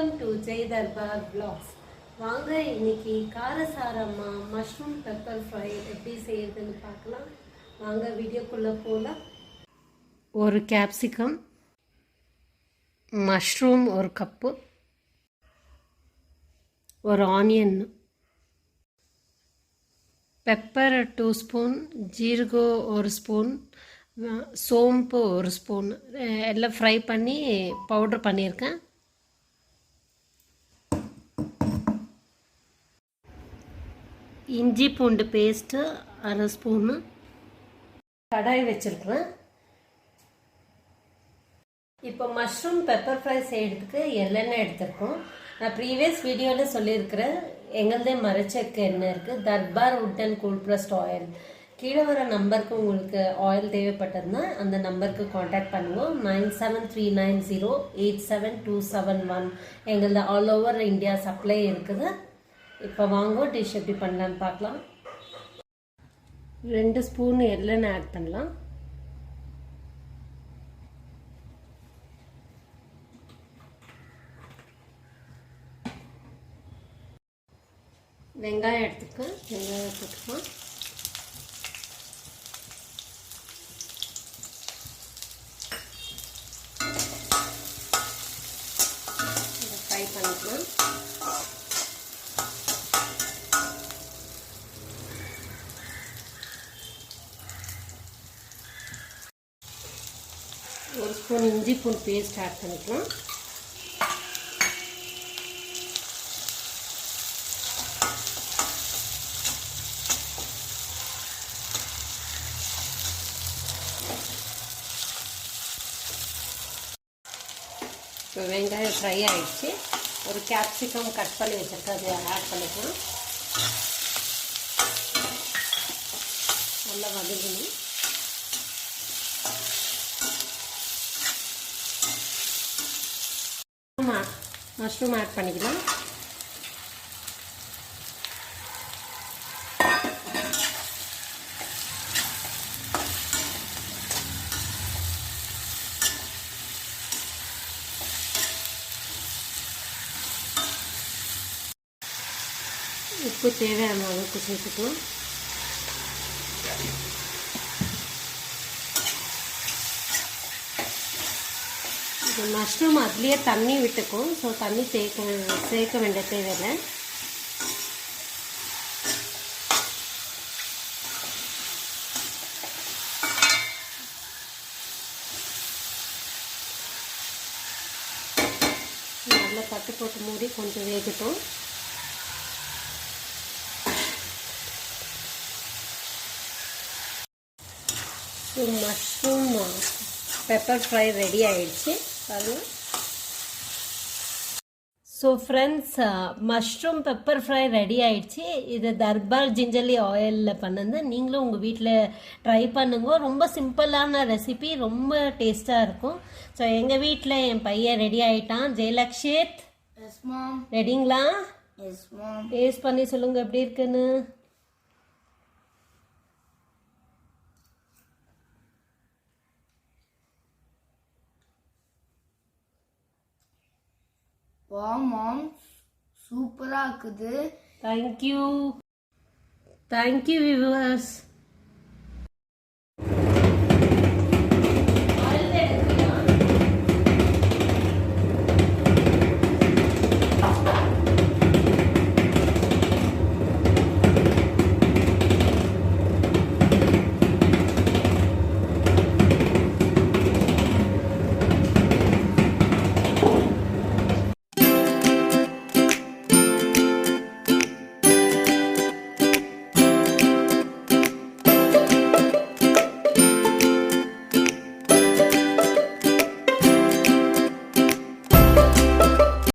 Welcome to Darbhar vlogs. வாங்க இன்னைக்கு காரசாரமா mushroom pepper fry எப்படி செய்யறதுன்னு பார்க்கலாம். வாங்க வீடியோக்குள்ள போலாம். ஒரு capsicum, மஷ்ரூம் ஒரு கப், ஒரு ஆனியன், பெப்பர் 2 ஸ்பூன், ஜீரகம் 1 ஸ்பூன், சோம்பு 1 ஸ்பூன் எல்லாம் ஃப்ரை பண்ணி பவுடர் பண்ணியிருக்கேன். இஞ்சி பூண்டு பேஸ்ட்டு 1/2 ஸ்பூனு, கடாய் வச்சுருக்குறேன். இப்போ மஷ்ரூம் பெப்பர் ஃப்ரை செய்கிறதுக்கு எண்ணெய் எடுத்துருக்கோம். நான் ப்ரீவியஸ் வீடியோவில் சொல்லியிருக்கிறேன், எங்களதே மரச்செக்கு எண்ணெய் இருக்குது, Darbar would and cool pressed oil. கீழே வர நம்பருக்கு உங்களுக்கு ஆயில் தேவைப்பட்டதுன்னா அந்த நம்பருக்கு காண்டாக்ட் பண்ணுவோம். 9739087271. எங்களது ஆல் ஓவர் இந்தியா சப்ளை இருக்குது. இப்போ வாங்க டிஷ் எப்படி பண்ணலான்னு பார்க்கலாம். 2 ஸ்பூன் எண்ணெய் ஆட் பண்ணலாம். வெங்காயம் எடுத்துக்கலாம். வெங்காயம் போட்டுக்கலாம். ஃப்ரை பண்ணிக்கலாம். ஒரு ஸ்பூன் இஞ்சி பூண்டு பேஸ்ட் ஆட் பண்ணிக்கலாம். இப்போ வெங்காயம் ஃப்ரை ஆகிடுச்சு. ஒரு கேப்சிகம் கட் பண்ணி வச்சுருக்கேன், அதை ஆட் பண்ணிக்கலாம். நல்லா வதங்கணும். மஷ்ரூம் ஆட் பண்ணிக்கலாம். உப்பு தேவையான அளவுக்கு சேர்த்துக்கலாம். இது மஷ்ரூம் அதுலேயே தண்ணி விட்டுக்கும், ஸோ தண்ணி சேர்க்க வேண்டிய தேவையில்லை. நல்லா தட்டு போட்டு மூடி கொஞ்சம் வேகட்டும். மஷ்ரூம் பெப்பர் ஃப்ரை ரெடி ஆயிடுச்சு பாருங்கள். So friends, mushroom pepper fry ready ஆயிடுச்சு. இது தர்பார் ஜிஞ்சர்லி ஆயிலில் பண்ணது. நீங்களும் உங்கள் வீட்டில் ட்ரை பண்ணுங்க. ரொம்ப சிம்பிளான ரெசிபி, ரொம்ப டேஸ்ட்டாக இருக்கும். ஸோ எங்கள் வீட்டில் என் பையன் ரெடி ஆகிட்டான். ஜெயலக்ஷித் ரெடிங்களா? டேஸ்ட் பண்ணி சொல்லுங்கள் எப்படி இருக்குன்னு. மாம் சூப்பரா இருக்குது. Thank you viewers.